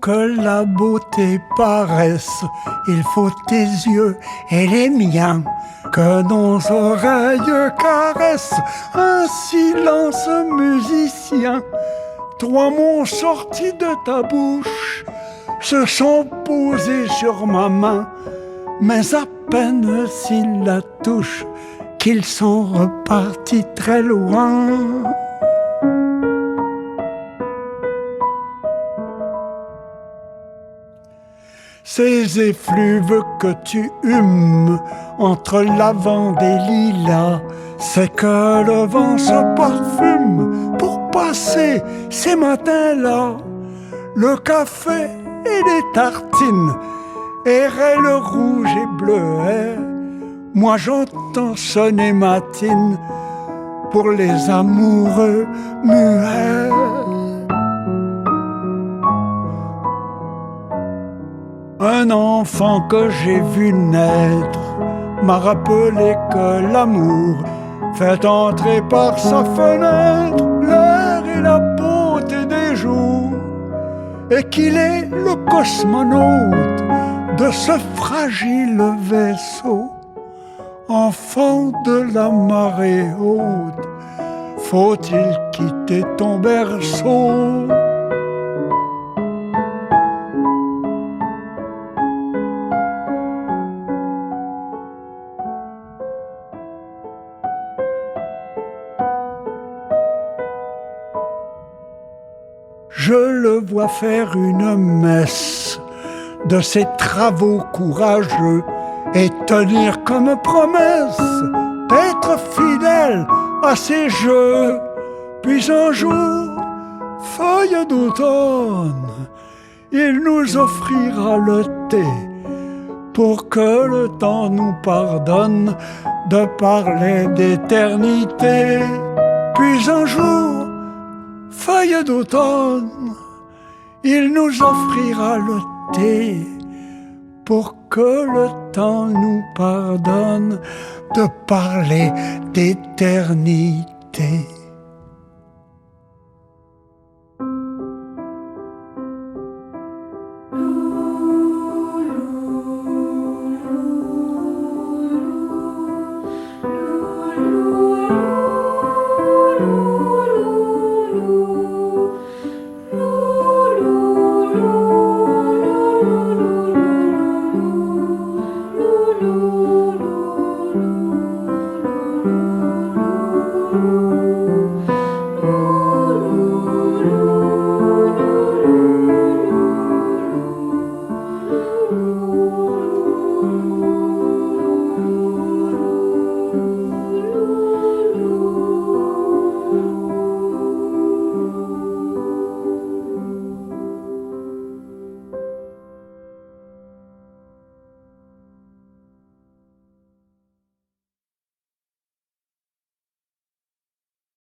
que la beauté paraisse, il faut tes yeux et les miens, que nos oreilles caressent un silence musicien. Trois mots sortis de ta bouche se sont posés sur ma main, mais à peine s'ils la touchent qu'ils sont repartis très loin. Ces effluves que tu humes entre lavande et lilas, c'est que le vent se parfume pour passer ces matins-là. Le café et les tartines, érelle rouge et bleuet, moi j'entends sonner matine pour les amoureux muets. Un enfant que j'ai vu naître m'a rappelé que l'amour fait entrer par sa fenêtre l'air et la beauté des jours, et qu'il est le cosmonaute de ce fragile vaisseau. Enfant de la marée haute, faut-il quitter ton berceau? Je le vois faire une messe de ses travaux courageux et tenir comme promesse d'être fidèle à ses jeux. Puis un jour, feuille d'automne, il nous offrira le thé pour que le temps nous pardonne de parler d'éternité. Puis un jour, feuille d'automne, il nous offrira le thé pour que le temps nous pardonne de parler d'éternité.